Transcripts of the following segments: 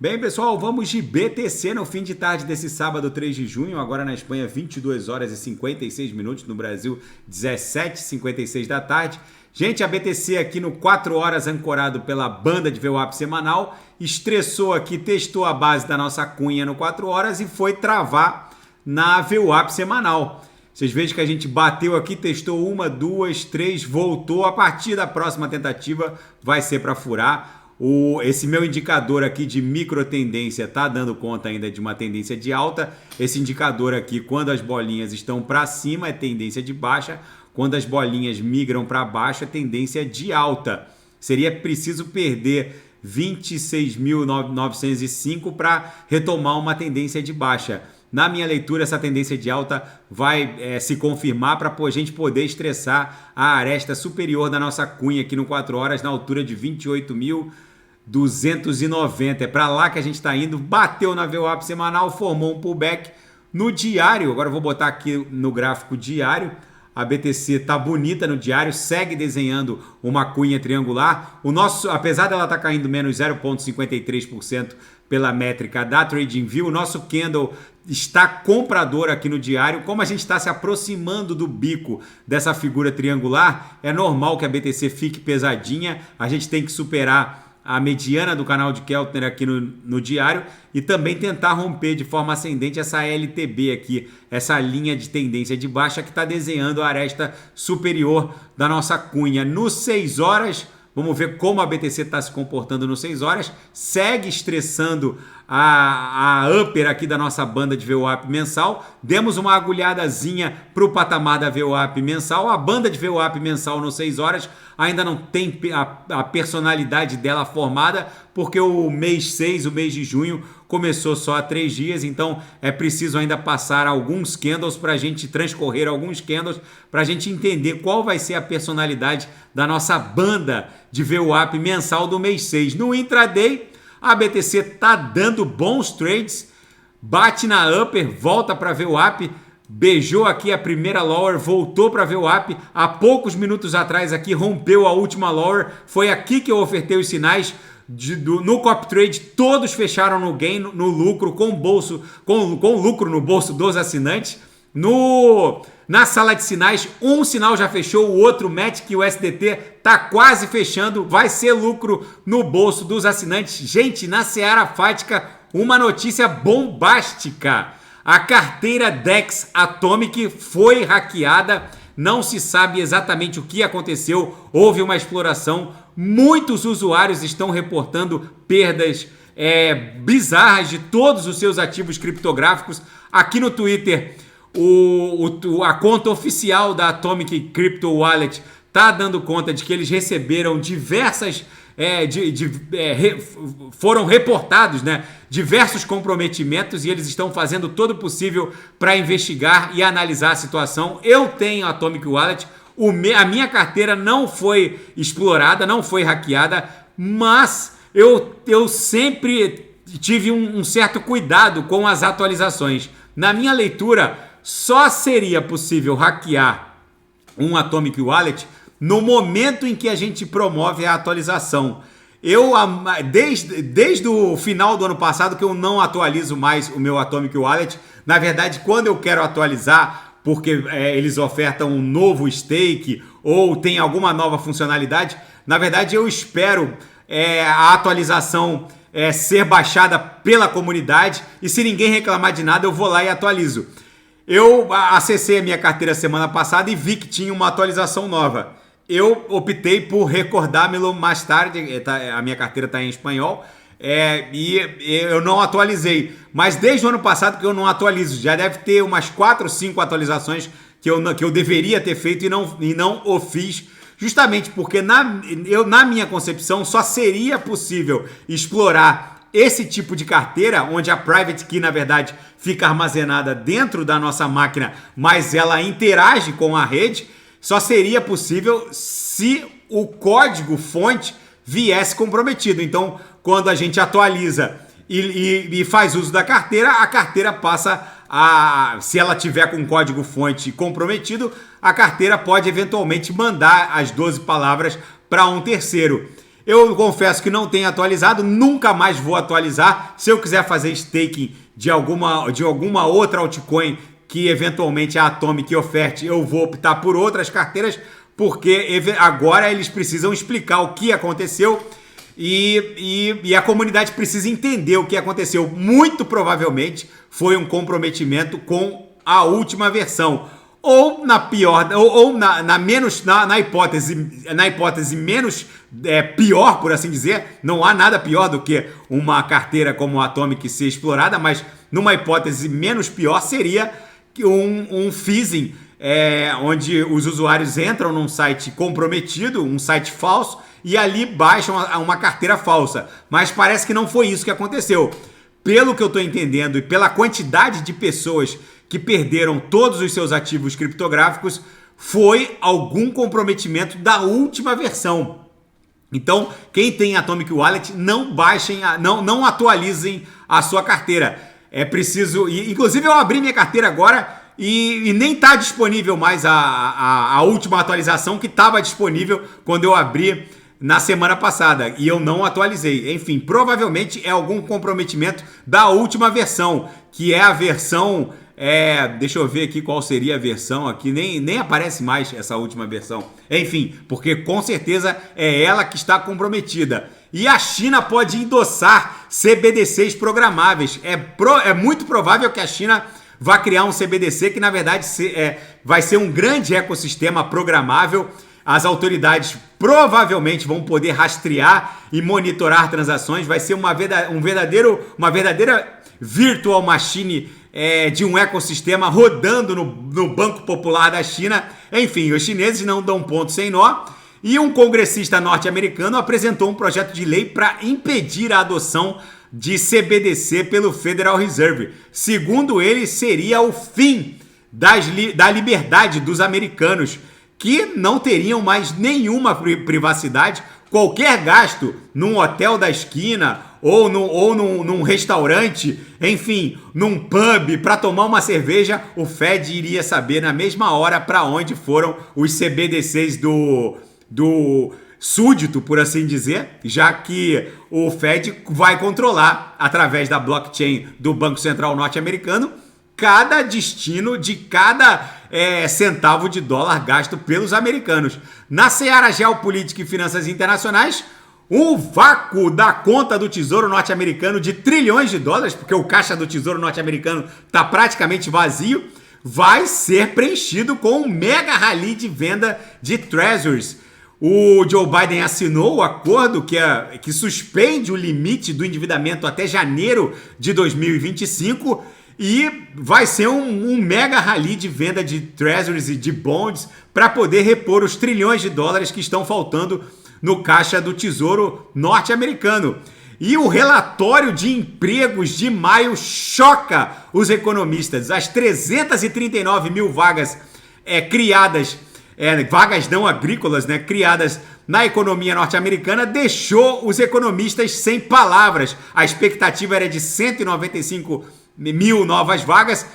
Bem, pessoal, vamos de BTC no fim de tarde desse sábado, 3 de junho. Agora na Espanha, 22 horas e 56 minutos. No Brasil, 17h56 da tarde. Gente, a BTC aqui no 4 horas, ancorado pela banda de VWAP semanal. Estressou aqui, testou a base da nossa cunha no 4 horas e foi travar na VWAP semanal. Vocês vejam que a gente bateu aqui, testou uma, duas, três, voltou. A partir da próxima tentativa vai ser para furar. Esse meu indicador aqui de micro tendência está dando conta ainda de uma tendência de alta. Esse indicador aqui, quando as bolinhas estão para cima, é tendência de baixa. Quando as bolinhas migram para baixo, é tendência de alta. Seria preciso perder 26.905 para retomar uma tendência de baixa. Na minha leitura, essa tendência de alta vai se confirmar para a gente poder estressar a aresta superior da nossa cunha aqui no 4 horas, na altura de 28.290. É para lá que a gente está indo. Bateu na VWAP semanal, formou um pullback no diário. Agora eu vou botar aqui no gráfico diário. A BTC está bonita no diário, segue desenhando uma cunha triangular. Apesar dela estar caindo menos 0,53% pela métrica da TradingView, o nosso candle está comprador aqui no diário. Como a gente está se aproximando do bico dessa figura triangular, é normal que a BTC fique pesadinha. A gente tem que superar a mediana do canal de Keltner aqui no diário e também tentar romper de forma ascendente essa LTB aqui, essa linha de tendência de baixa que está desenhando a aresta superior da nossa cunha. No 6 horas, vamos ver como a BTC está se comportando no 6 horas, segue estressando a upper aqui da nossa banda de VWAP mensal. Demos uma agulhadazinha para o patamar da VWAP mensal. A banda de VWAP mensal no 6 horas ainda não tem a personalidade dela formada, porque o mês 6, o mês de junho, começou só há 3 dias, então é preciso ainda passar alguns candles para a gente transcorrer alguns candles, para a gente entender qual vai ser a personalidade da nossa banda de VWAP mensal do mês 6. No intraday, a BTC está dando bons trades, bate na upper, volta para a VWAP, beijou aqui a primeira lower, voltou para a VWAP, há poucos minutos atrás aqui rompeu a última lower, foi aqui que eu ofertei os sinais. No copy trade, todos fecharam no gain, no lucro, com lucro no bolso dos assinantes. Na sala de sinais, um sinal já fechou, o outro match que o SDT tá quase fechando, vai ser lucro no bolso dos assinantes. Gente, na Seara Fática, uma notícia bombástica. A carteira DEX Atomic foi hackeada, não se sabe exatamente o que aconteceu, houve uma exploração, muitos usuários estão reportando perdas bizarras de todos os seus ativos criptográficos. Aqui no Twitter, a conta oficial da Atomic Crypto Wallet está dando conta de que eles receberam foram reportados, né, diversos comprometimentos, e eles estão fazendo todo o possível para investigar e analisar a situação. Eu tenho a Atomic Wallet, a minha carteira não foi explorada, não foi hackeada, mas eu sempre tive um certo cuidado com as atualizações. Na minha leitura, só seria possível hackear um Atomic Wallet no momento em que a gente promove a atualização. Desde o final do ano passado que eu não atualizo mais o meu Atomic Wallet. Na verdade, quando eu quero atualizar, porque eles ofertam um novo stake ou tem alguma nova funcionalidade, na verdade eu espero a atualização ser baixada pela comunidade, e se ninguém reclamar de nada, eu vou lá e atualizo. Eu acessei a minha carteira semana passada e vi que tinha uma atualização nova. Eu optei por recordar-me-lo mais tarde, a minha carteira está em espanhol, e eu não atualizei. Mas desde o ano passado que eu não atualizo, já deve ter umas 4 ou 5 atualizações que eu deveria ter feito e não o fiz, justamente porque na minha concepção só seria possível explorar esse tipo de carteira, onde a private key, na verdade, fica armazenada dentro da nossa máquina, mas ela interage com a rede, só seria possível se o código fonte viesse comprometido. Então, quando a gente atualiza e faz uso da carteira, a carteira passa se ela tiver com código fonte comprometido, a carteira pode eventualmente mandar as 12 palavras para um terceiro. Eu confesso que não tenho atualizado, nunca mais vou atualizar. Se eu quiser fazer staking de alguma outra altcoin que eventualmente a Atomic oferte, eu vou optar por outras carteiras, porque agora eles precisam explicar o que aconteceu e a comunidade precisa entender o que aconteceu. Muito provavelmente foi um comprometimento com a última versão. Ou na pior, ou na hipótese menos pior, por assim dizer. Não há nada pior do que uma carteira como a Atomic ser explorada, mas numa hipótese menos pior seria um phishing, onde os usuários entram num site comprometido, um site falso, e ali baixam uma carteira falsa. Mas parece que não foi isso que aconteceu. Pelo que eu estou entendendo e pela quantidade de pessoas que perderam todos os seus ativos criptográficos, foi algum comprometimento da última versão. Então, quem tem Atomic Wallet, não baixem, não atualizem a sua carteira. É preciso... Inclusive, eu abri minha carteira agora e nem está disponível mais a última atualização que estava disponível quando eu abri na semana passada. E eu não atualizei. Enfim, provavelmente é algum comprometimento da última versão, que é a versão... deixa eu ver aqui qual seria a versão aqui, nem aparece mais essa última versão. Enfim, porque com certeza é ela que está comprometida. E a China pode endossar CBDCs programáveis. É muito provável que a China vá criar um CBDC que na verdade vai ser um grande ecossistema programável. As autoridades provavelmente vão poder rastrear e monitorar transações. Vai ser uma verdadeira virtual machine de um ecossistema rodando no Banco Popular da China. Enfim, os chineses não dão ponto sem nó. E um congressista norte-americano apresentou um projeto de lei para impedir a adoção de CBDC pelo Federal Reserve. Segundo ele, seria o fim da liberdade dos americanos, que não teriam mais nenhuma privacidade. Qualquer gasto num hotel da esquina ou num restaurante, enfim, num pub para tomar uma cerveja, o Fed iria saber na mesma hora para onde foram os CBDCs do súdito, por assim dizer, já que o Fed vai controlar, através da blockchain do Banco Central norte-americano, cada destino de cada centavo de dólar gasto pelos americanos. Na seara geopolítica e finanças internacionais, um vácuo da conta do Tesouro norte-americano de trilhões de dólares, porque o caixa do Tesouro norte-americano está praticamente vazio, vai ser preenchido com um mega rally de venda de treasuries. O Joe Biden assinou o acordo que suspende o limite do endividamento até janeiro de 2025 e vai ser um mega rally de venda de treasuries e de bonds para poder repor os trilhões de dólares que estão faltando no caixa do Tesouro norte-americano. E o relatório de empregos de maio choca os economistas. As 339 mil vagas criadas, vagas não agrícolas, criadas na economia norte-americana, deixou os economistas sem palavras. A expectativa era de 195 mil novas vagas.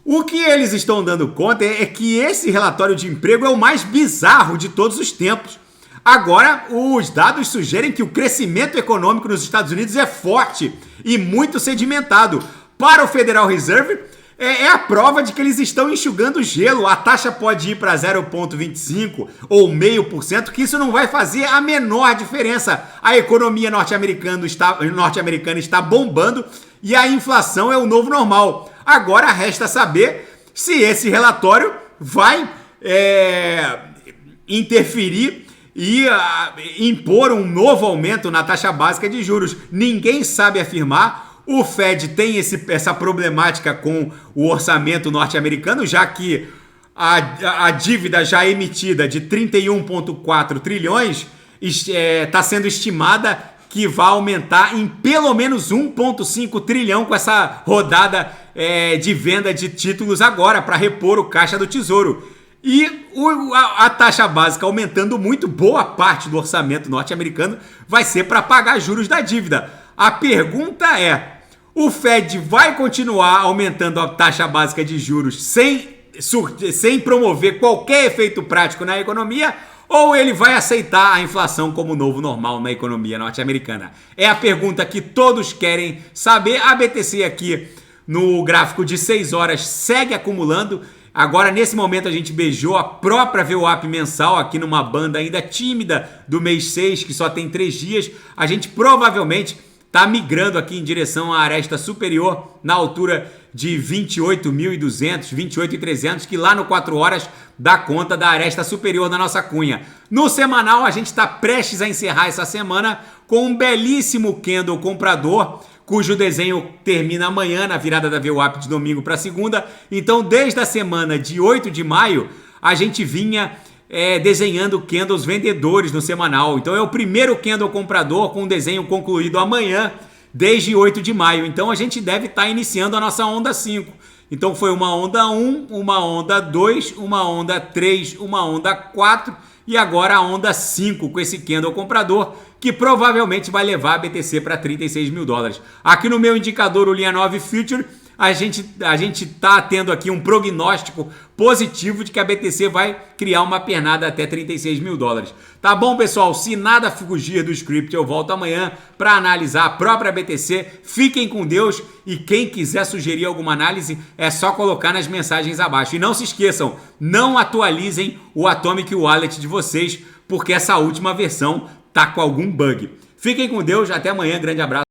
O que eles estão dando conta é que esse relatório de emprego é o mais bizarro de todos os tempos. Agora, os dados sugerem que o crescimento econômico nos Estados Unidos é forte e muito sedimentado. Para o Federal Reserve, é a prova de que eles estão enxugando gelo. A taxa pode ir para 0,25% ou 0,5%, que isso não vai fazer a menor diferença. A economia norte-americana está bombando e a inflação é o novo normal. Agora resta saber se esse relatório vai interferir e impor um novo aumento na taxa básica de juros. Ninguém sabe afirmar. O Fed tem essa problemática com o orçamento norte-americano, já que a dívida já emitida de 31,4 trilhões está sendo estimada que vai aumentar em pelo menos 1,5 trilhão com essa rodada de venda de títulos agora para repor o caixa do Tesouro. E a taxa básica aumentando muito, boa parte do orçamento norte-americano vai ser para pagar juros da dívida. A pergunta é, o Fed vai continuar aumentando a taxa básica de juros sem promover qualquer efeito prático na economia, ou ele vai aceitar a inflação como novo normal na economia norte-americana? É a pergunta que todos querem saber. A BTC aqui no gráfico de 6 horas segue acumulando. Agora, nesse momento, a gente beijou a própria VWAP mensal aqui numa banda ainda tímida do mês 6, que só tem 3 dias. A gente provavelmente está migrando aqui em direção à aresta superior na altura de 28.200, 28.300, que lá no 4 horas dá conta da aresta superior da nossa cunha. No semanal, a gente está prestes a encerrar essa semana com um belíssimo candle comprador, cujo desenho termina amanhã, na virada da VWAP de domingo para segunda. Então, desde a semana de 8 de maio, a gente vinha desenhando candles vendedores no semanal. Então, é o primeiro candle comprador com desenho concluído amanhã, desde 8 de maio. Então, a gente deve estar iniciando a nossa onda 5. Então, foi uma onda 1, uma onda 2, uma onda 3, uma onda 4 e agora a onda 5 com esse candle comprador, que provavelmente vai levar a BTC para 36 mil dólares. Aqui no meu indicador, o Linha 9 Future, a gente tá tendo aqui um prognóstico positivo de que a BTC vai criar uma pernada até 36 mil dólares. Tá bom, pessoal? Se nada fugir do script, eu volto amanhã para analisar a própria BTC. Fiquem com Deus e quem quiser sugerir alguma análise é só colocar nas mensagens abaixo. E não se esqueçam, não atualizem o Atomic Wallet de vocês, porque essa última versão tá com algum bug. Fiquem com Deus, até amanhã, grande abraço.